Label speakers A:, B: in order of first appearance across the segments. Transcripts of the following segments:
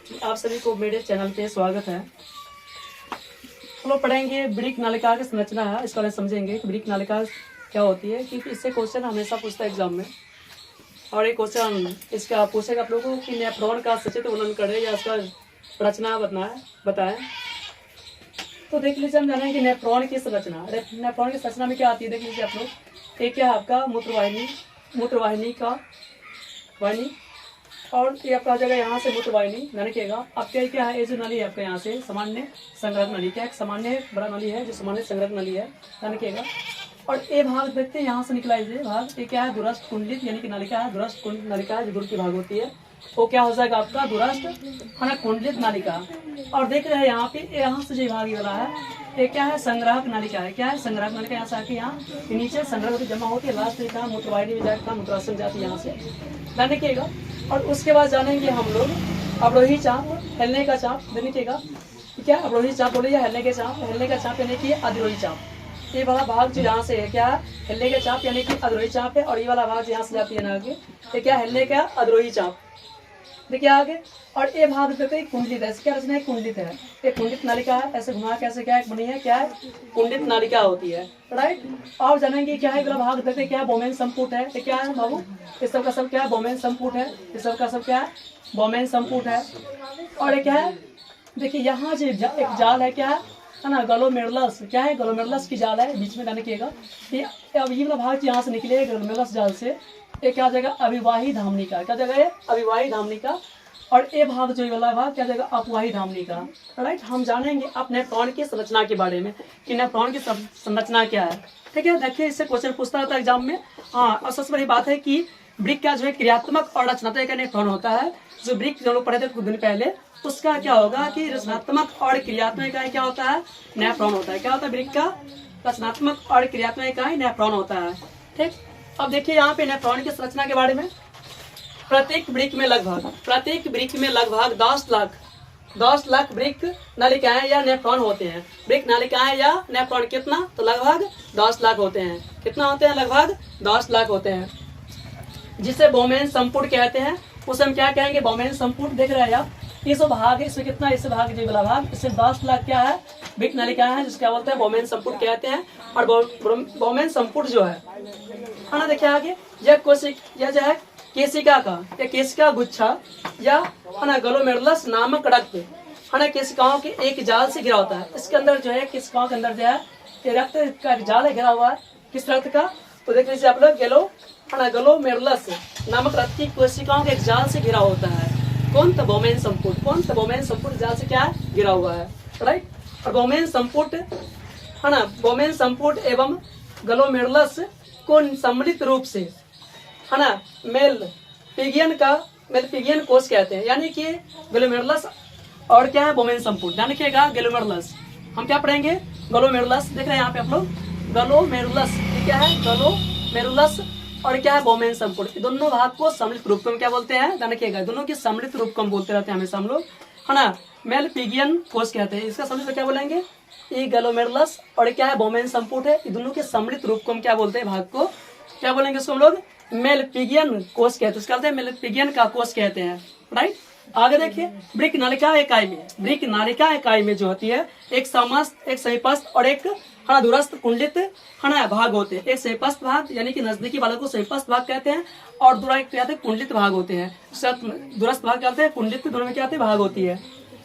A: आप सभी को मेरे चैनल पे स्वागत है। हम लोग पढ़ेंगे वृक्क नलिका की संरचना है, इसके बारे में समझेंगे कि वृक्क नलिका क्या होती है, क्योंकि इससे क्वेश्चन हमेशा पूछता है एग्जाम में। और एक क्वेश्चन इसका पूछेगा आप लोगों को कि नेफ्रॉन का सचित्र वर्णन करें या इसका रचना बताएं। तो देख लीजिए, हम जानेंगे नेफ्रॉन की संरचना। नेफ्रॉन की संरचना में क्या आती है, देख लीजिए आप लोग। एक क्या है आपका मूत्रवाहिनी का वाहिनी, और ये आपका जगह यहाँ से मूत्रवाहिनी नलिकेगा। आपका क्या है, ये जो नली है आपका यहाँ से सामान्य संग्रह नली, क्या एक सामान्य बड़ा नली है जो सामान्य संग्रह नली है, नलिकेगा। और ये भाग देखते हैं यहाँ से निकला ये भाग, ये क्या है, दूरस्थ कुंडलित यानी कि नलिका है। दूरस्थ कुंडलित नलिका जो दूर की भाग होती है वो क्या हो जाएगा आपका दूरस्थ है ना, कुंडलित नलिका। और देख रहे हैं यहाँ पे, यहाँ से जो भाग वाला है ये क्या है, संग्राहक नलिका है। क्या है, संग्राहक नलिका। यहाँ से आके यहाँ नीचे संग्रह होती जमा होती है, लास्ट में मूत्रवाहिनी में जाकर मूत्राशय जाती है यहाँ से नलिकेगा। और उसके बाद जानेंगे हम लोग अवरोही चाप, हिलने का चाप देखिएगा। क्या अवरोही चाप बोले या हिलने के चाप, हिलने का चाप यानी कि अधरोही चाप। ये वाला भाग जो यहाँ से है क्या है, हिलने का चाप यानी कि अधरोही चाप है। और ये वाला भाग यहाँ से जाती है ना आगे, ये क्या हिलने का अधरोही चाप। देखिए आगे, और ये भाग देखते हैं कुंडलित है। क्या रचना है, कुंडलित है। ये कुंडलित नालिका है। ऐसे घुमा कैसे क्या बनी है, क्या है, कुंडलित नालिका होती है, राइट। और जानेंगे क्या है, भाग देखते क्या है, बोमेन संपुट है। ये क्या है बाबू, ये सब का सब क्या है, बोमेन संपुट है। ये सब का सब क्या है, बोमेन संपुट है। और ये क्या है, देखिए यहाँ जो एक जाल है, क्या है ना, ग्लोमेरुलस। क्या है, ग्लोमेरुलस की जाल है, बीच में जानेगा। अब ये वाला भाग यहाँ से निकले ग्लोमेरुलस जाल से, ये क्या जाएगा, अभिवाही धामनिका। क्या जगह है, अभिवाही धामनिका। और ये भाग जो वाला भाग क्या जाएगा, अपवाही धामनिका, राइट। हम जानेंगे अब नेफ्रॉन की संरचना के बारे में कि नेफ्रॉन की संरचना क्या है, ठीक है। देखिए इससे क्वेश्चन पूछता रहता है एग्जाम में। हाँ, और सबसे बड़ी बात है कि वृक्क का जो है क्रियात्मक और रचनात्मक का नेफ्रॉन होता है। जो वृक्क जो लोग पढ़े थे कुछ दिन पहले, उसका क्या होगा कि रचनात्मक और क्रियात्मक इकाई क्या होता है, नेफ्रॉन होता है। क्या होता है, वृक्क का रचनात्मक और क्रियात्मक इकाई नेफ्रॉन होता है, ठीक। अब देखिए यहाँ पे नेफ्रॉन की संरचना के बारे में। प्रत्येक वृक्क में लगभग 10 लाख वृक्क नलिकाएं या नेफ्रॉन होते हैं। वृक्क नलिकाएं या नेफ्रॉन कितना, तो लगभग 10 लाख होते हैं। कितना होते हैं, लगभग 10 लाख होते हैं, जिसे बोमेन संपुट कहते हैं। उसे हम क्या कहेंगे, बोमेन संपुट। देख रहे हैं आप, ये जो भाग है इसमें कितना, इस भाग जो वाला भाग, इससे 10 लाख क्या है, वृक्क नलिकाएं हैं, जिसका बोलते हैं बोमेन संपुट कहते हैं। और बोमेन संपुट जो है ना, देखिए आगे, यह जो है केशिका का, या केशिका गुच्छा या है ना ग्लोमेरुलस नामक रक्त है ना, केशिकाओं के एक जाल से घिरा होता है। इसके अंदर जो है, केशिकाओं के अंदर जो है ये रक्त का जाल है घिरा हुआ है। किस रक्त का, तो देख लीजिए आप लोग, ग्लोमेरुलस नामक रक्त की कोशिकाओं के एक जाल से घिरा होता है। कौन, तो बोमेन संपुट। कौन, तो बोमेन संपुट जाल से क्या है, घिरा हुआ है, राइट। और बोमेन संपुट है ना, बोमेन संपुट एवं ग्लोमेरुलस को सम्मिलित रूप से है ना मेलपिगियन कोष कहते हैं। यानी कि ग्लोमेरुलस और क्या है, बोमेन संपुट। ध्यान रखिएगा, ग्लोमेरुलस हम क्या पढ़ेंगे, ग्लोमेरुलस। देख रहे हैं यहाँ पे आप लोग, ग्लोमेरुलस क्या है, ग्लोमेरुलस और क्या है, बोमेन संपुट। दोनों भाग को सम्मिलित रूप को क्या बोलते हैं, ध्यान रखिएगा, दोनों के सम्मिलित रूप को हम बोलते रहते हैं हमेशा हम लोग, है ना, मेलपिगियन कोष कहते हैं। इसका सम्मिलित क्या बोलेंगे, ये ग्लोमेरुलस और क्या है, बोमेन संपुट है। ये दोनों के सम्मिलित रूप को हम क्या बोलते हैं, भाग को क्या बोलेंगे, उसको हम लोग मेलपिगियन कोष कहते हैं। उसका अर्थ है मेलपिगियन का कोष कहते हैं, राइट। आगे देखिए, वृक्क नालिका इकाई में जो होती है, एक समस्त, एक समीपस्थ और एक है ना दूरस्थ कुंडलित है ना भाग होते हैं। एक समीपस्थ भाग यानी कि नजदीकी वालों को समीपस्थ भाग कहते हैं, और दूरस्थ कुंडलित भाग होते हैं। दूरस्थ भाग कहते हैं, कुंडलित दोनों में क्या होते हैं, भाग होती है।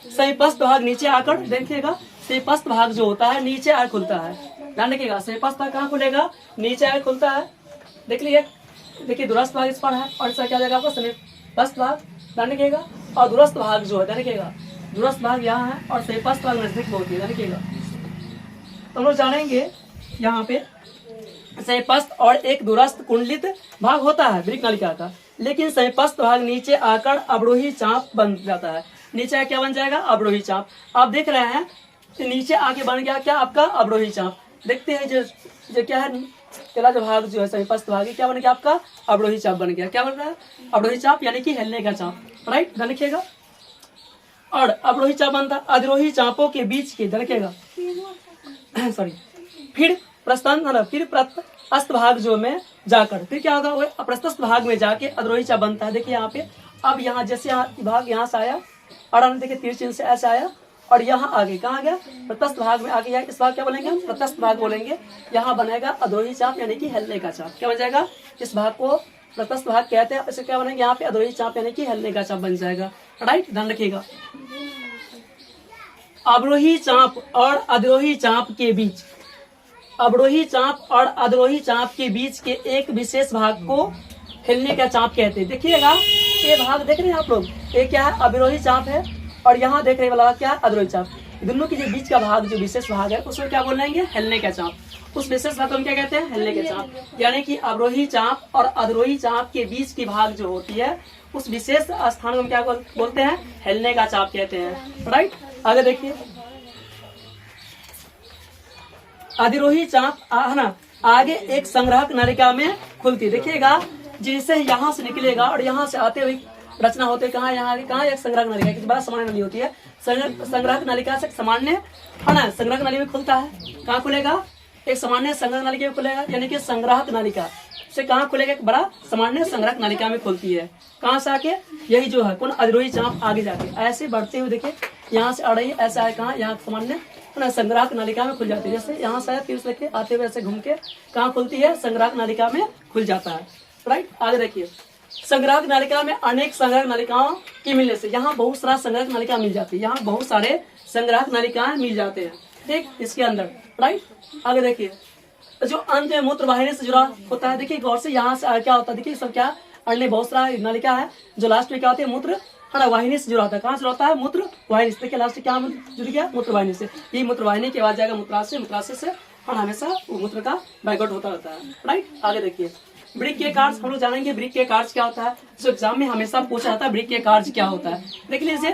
A: समीपस्थ भाग नीचे आकर, देखिएगा समीपस्थ भाग जो होता है नीचे आकर खुलता है। ध्यान रखिएगा, समीपस्थ भाग कहाँ खुलेगा, नीचे आकर खुलता है। देख लीजिए, देखिए दूरस्थ भाग इस पर है, और इसका क्या जाएगा आपका, समीपस्थ भाग। ध्यान रखिएगा, और दूरस्थ भाग जो है, ध्यान रखिएगा, दूरस्थ भाग यहाँ है और समीपस्थ भाग नजदीक होती है। ध्यान रखिएगा, तो हम लोग जानेंगे यहाँ पे समीपस्थ और एक दूरस्थ कुंडलित भाग होता है वृक्क नलिका का। लेकिन समीपस्थ भाग नीचे आकर अवरोही चाप बन जाता है। नीचे क्या बन जाएगा, अवरोही चाप। आप देख रहे हैं नीचे आके बन गया क्या आपका, अवरोही चाप। देखते हैं जो क्या है, पहला जो भाग जो है समीपस्थ भाग, क्या बन गया आपका, अवरोही चाप बन गया। क्या बन रहा है, अवरोही चाप यानी कि हिलने का चाप, राइट। ध्यान रखिएगा, और अवरोही चाप बनता है अधरोही चापों के बीच के, ध्यान रखिएगा सॉरी, फिर प्रस्थस्थ भाग जो में जाकर फिर क्या होगा, वो प्रस्थस्थ भाग में जाके अधरोही चाप बनता है। देखिए यहाँ पे, अब यहाँ जैसे भाग यहाँ से आया, और हमने देखिए तीर चिन्ह से ऐसे आया और यहाँ आगे कहाँ गया, प्रतस्थ भाग में आगे गया। इस भाग क्या बोलेंगे हम, प्रतस्थ भाग बोलेंगे। यहाँ बनेगा अधोही चाप यानी कि हिलने का चाप। क्या बन जाएगा, इस भाग को प्रतस्थ भाग कहते हैं। इसे क्या बनेगा, यहाँ पे अधोही चाप यानी कि हिलने का चाप बन जाएगा। राइट, ध्यान रखिएगा। अवरोही चाप और अधरोही चाप के बीच, अवरोही चाप और अधरोही चाप के बीच के एक विशेष भाग को हिलने का चाप कहते हैं। देखिएगा ये भाग देख रहे हैं आप लोग, ये क्या है, अवरोही चाप है और यहाँ देख रहे वाला क्या है, अधरोही चाप। दोनों के जो बीच का भाग, जो विशेष भाग है, उसको क्या बोलेंगे, हिलने का चाप। उस विशेष भाग को हम क्या कहते हैं, हिलने के चाप। यानी कि अवरोही चाप और अधरोही चाप के बीच की भाग जो होती है, उस विशेष स्थान को हम क्या बोलते हैं, हिलने का चाप कहते हैं। राइट, आगे देखिए। अधिरोही चाप है ना, आगे एक संग्राहक नलिका में खुलती। देखिएगा जिसे यहाँ से निकलेगा और यहाँ से आते हुए रचना होते है, कहाँ यहाँ कहाँ एक संग्राहक नलिका की बड़ा सामान्य नली होती है। संग्राहक नलिका से सामान्य है ना, संग्राहक नली में खुलता है। कहाँ खुलेगा, एक सामान्य संग्राहक नलिका में खुलेगा, यानी कि संग्राहक नलिका से कहाँ खुलेगा, एक बड़ा सामान्य संग्राहक नलिका में खुलती है। कहाँ से आके, यही जो है कौन, अधिरोही चाप आगे जाके ऐसे बढ़ते हुए देखिए यहाँ से आ रही है, ऐसा है कहाँ, यहाँ सामान्य संग्राहक नलिका में खुल जाती है। जैसे यहाँ से तीर से लेके आते हुए ऐसे घूम के कहाँ खुलती है, संग्राहक नलिका में खुल जाता है। राइट, आगे देखिए। संग्राहक नलिका में अनेक संग्राहक नलिकाओं की मिलने से यहाँ बहुत सारा संग्राहक नलिका मिल जाती है। यहाँ बहुत सारे संग्राहक नलिकाएं मिल जाते हैं, ठीक, इसके अंदर। राइट, आगे देखिए। जो अंत में मूत्र वाहिनी से जुड़ा होता है, देखिए गौर से, यहाँ से क्या होता है, देखिए सब क्या, अन्य बहुत सारा नलिका है, जो लास्ट में क्या होती है, मूत्र है ना वाहिनी से जुड़ा होता है। कहाँ से जुड़ा होता है, मूत्र वाहिनी से। देखिए लास्ट क्या जुड़ गया, मूत्र वाहिनी से। ये मूत्र वाहिनी के बाद जाएगा मूत्राशय, मूत्राशय से और हमेशा मूत्र का बैकआउट होता रहता है। राइट, आगे देखिए। वृक्क के कार्य हम लोग जानेंगे, वृक्क के कार्य क्या होता है, जो एग्जाम में हमेशा पूछा जाता है, वृक्क के कार्य क्या होता है। देख लीजिए,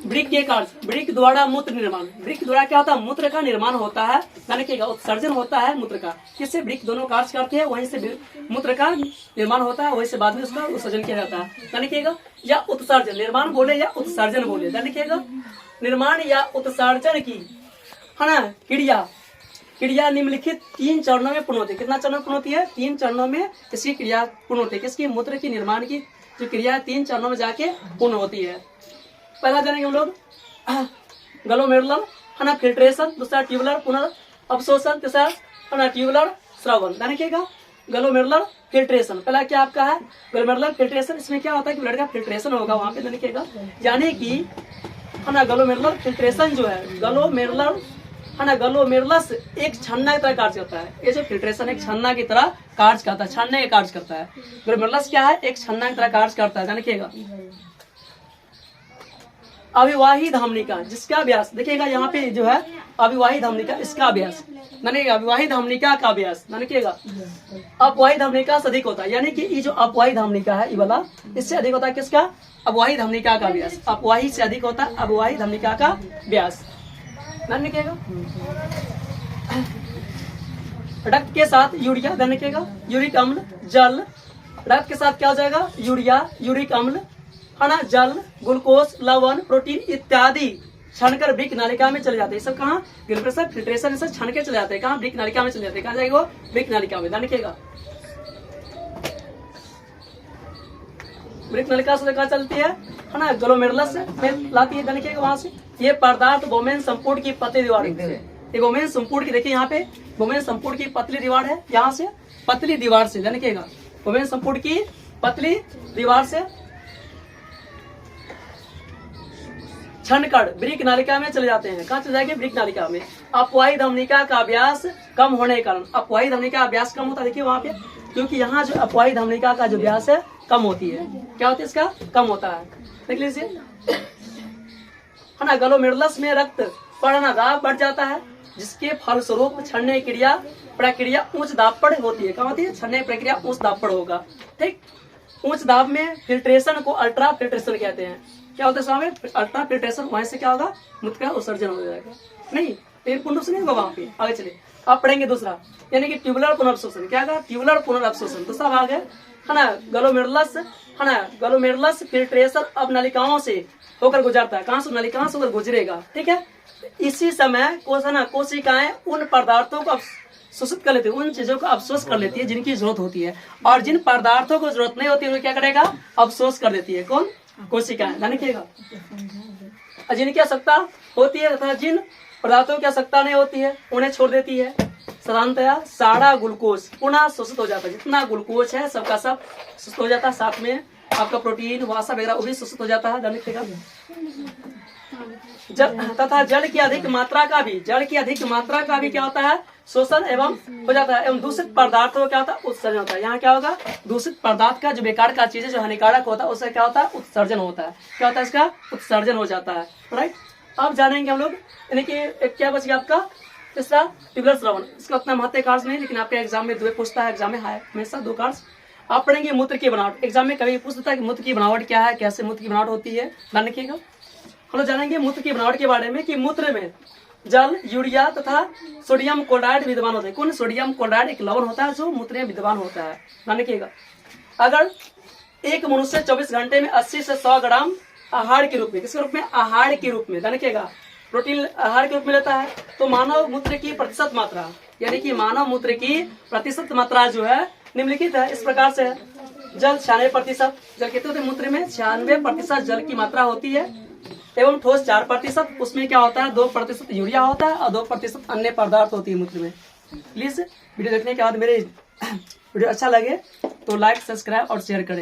A: वृक्क के कार्य, वृक्क द्वारा मूत्र निर्माण। वृक्क द्वारा क्या होता है, मूत्र का निर्माण होता है, यानी कि उत्सर्जन होता है मूत्र का। किससे, वृक्क दोनों कार्य करते हैं, वहीं से मूत्र का निर्माण होता है, वहीं से बाद में उसका उत्सर्जन किया जाता है। यानी कि या उत्सर्जन, निर्माण बोले या उत्सर्जन बोले, यानी कि निर्माण या उत्सर्जन की है ना क्रिया निम्नलिखित 3 चरणों में पूर्ण होती है। कितना चरणों में पूर्ण होती है, 3 चरणों में इसकी क्रिया पूर्ण होती है। किसकी, मूत्र की निर्माण की जो क्रिया 3 चरणों में जाके पूर्ण होती है। पहला जानेंगे हम लोग ग्लोमेरुलर है ना फिल्ट्रेशन, दूसरा ट्यूबुलर पुनर्अवशोषण, तीसरा है ना ट्यूबुलर स्रावन। यानी कि ग्लोमेरुलर फिल्ट्रेशन पहला क्या आपका है, ग्लोमेरुलर फिल्ट्रेशन। इसमें क्या होता है कि ब्लड का फिल्ट्रेशन होगा वहां पे, देखिएगा, यानी कि है ना ग्लोमेरुलर फिल्ट्रेशन जो है, ग्लोमेरुलर है ना, ग्लोमेरुलस एक छन्ना की तरह कार्य करता है। ये जो फिल्ट्रेशन एक छन्ना की तरह कार्य करता है, छन्ने का कार्य करता है। ग्लोमेरुलस क्या है, एक छन्ना की तरह कार्य करता है। देखिएगा अविवाही धमनिका, जिसका व्यास देखिएगा यहाँ पे जो है अविवाही धमनिका, इसका व्यास यानी अविवाही धमनिका का व्यास देखिएगा अपवाही धमनिका से अधिक होता है। यानी कि ये जो अपवाही धमनिका है, ये वाला इससे अधिक होता है। किसका, अपवाही धमनिका का व्यास, अपवाही से अधिक होता है अपवाही धमनिका का व्यास। रक्त के साथ यूरिया, यूरिक अम्ल, जल, रक्त के साथ क्या हो जाएगा, यूरिया, यूरिक अम्ल है ना, जल, ग्लूकोज, लवण, प्रोटीन इत्यादि छनकर वृक्क नालिका में चले जाते हैं। सब कहाँ, फिल्ट्रेशन से छन के चले जाते हैं। कहाँ, वृक्क नालिका में चले जाते हैं। कहाँ जाएगा वो, वृक्क नालिका में। देखिएगा वृक्क नालिका से कहाँ चलती है ना, ग्लोमेरुलस में लाती है। देखिएगा वहां से ये पदार्थ वोमेन संपूर्ण की पतली दीवार, ये वोमेन संपूर्ण की, देखिए यहाँ पे वोमेन संपूर्ण की पतली दीवार है, यहाँ से पतली दीवार से देखिएगा वोमेन संपूर्ण की पतली दीवार से छनकर वृक्क नालिका में चले जाते हैं। कहाँ चले जाएंगे, वृक्क नालिका में। अपवाही धमनिका का व्यास कम होने के कारण, अपवाही धमनिका का व्यास कम होता है। देखिए वहां पे, क्योंकि यहाँ जो अपवाही धमनिका का जो व्यास है कम होती है, क्या होती है, इसका कम होता है। देख लीजिए है ना, ग्लोमेरुलस में रक्त पढ़ना दाब बढ़ जाता है, जिसके फलस्वरूप छन्ने क्रिया प्रक्रिया उच्च दाब पर होती है। क्या होती है, छन्ने प्रक्रिया उच्च दाब पर होगा। ठीक, उच्च दाब में फिल्ट्रेशन को अल्ट्रा फिल्ट्रेशन कहते हैं। क्या होता है स्वामी, अल्ट्रा फिल्ट्रेशन, वहीं से क्या होगा, मूत्र का उत्सर्जन हो जाएगा। नहीं, पूर्ण रूप से नहीं होगा वहां पे। आगे चलिए, आप पढ़ेंगे दूसरा, यानी कि ट्यूबुलर पुनर्अवशोषण। क्या होगा, ट्यूबुलर पुनर्अवशोषण दूसरा भाग है ना। ग्लोमेरुलस है ना, ग्लोमेरुलस फिल्ट्रेशन अब नलिकाओं से होकर गुजरता है। कहाँ से, नलिकाओं से होकर गुजरेगा। ठीक है, इसी समय कोशिकाएं उन पदार्थों को शोषित कर लेती है, उन चीजों को अवशोष कर लेती है जिनकी जरूरत होती है, और जिन पदार्थों को जरूरत नहीं होती है वो क्या करेगा, अवशोष कर देती है। कौन, कोशिकाएं, ध्यान रखिएगा। जिनकी आवश्यकता होती है तथा जिन पदार्थों की आवश्यकता नहीं होती है उन्हें छोड़ देती है। साधारणतया सारा ग्लूकोज पुनः शोषित हो जाता है। जितना ग्लूकोज है सबका सब शोषित हो जाता है, साथ में आपका प्रोटीन वसा वगैरह वो भी शोषित हो जाता है, ध्यान रखिएगा। तथा जल की अधिक मात्रा का भी क्या होता है, शोषण एवं हो जाता है। एवं दूषित पदार्थों का क्या होता है, उत्सर्जन होता है। यहाँ क्या होगा, दूषित पदार्थ का जो बेकार का चीज है, जो हानिकारक होता है, उससे क्या होता है, उत्सर्जन होता है। क्या होता है, इसका उत्सर्जन हो जाता है। राइट, अब जानेंगे हम लोग, यानी कि क्या बच गया आपका तीसरा ट्यूबुलर श्रवण। इसका उतना महत्व कार्य नहीं, लेकिन आपके एग्जाम में 2 पूछता है, एग्जाम में है हमेशा 2 कार्य। आप पढ़ेंगे मूत्र की बनावट। एग्जाम में कभी पूछता है कि मूत्र की बनावट क्या है, कैसे मूत्र की बनावट होती है, ध्यान रखिएगा। हम लोग जानेंगे मूत्र की बनावट के बारे में कि मूत्र में जल, यूरिया तथा सोडियम क्लोराइड विद्यमान होते हैं। कौन, सोडियम क्लोराइड एक लवण होता है जो मूत्र में विद्यमान होता है, ध्यान रखिएगा। अगर एक मनुष्य 24 घंटे में 80 से 100 ग्राम आहार के रूप में, किसके रूप में, आहार के रूप में, ध्यान रखिएगा, प्रोटीन आहार के रूप में लेता है, तो मानव मूत्र की प्रतिशत मात्रा, यानी कि मानव मूत्र की प्रतिशत मात्रा जो है निम्नलिखित है, इस प्रकार से है। जल 96%, जल कितने होते हैं मूत्र में, 96% जल की मात्रा होती है। एवं ठोस 4%, उसमें क्या होता है, 2% यूरिया होता है और 2% अन्य पदार्थ होती है मूत्र में। प्लीज वीडियो देखने के बाद मेरे वीडियो अच्छा लगे तो लाइक, सब्सक्राइब और शेयर करें।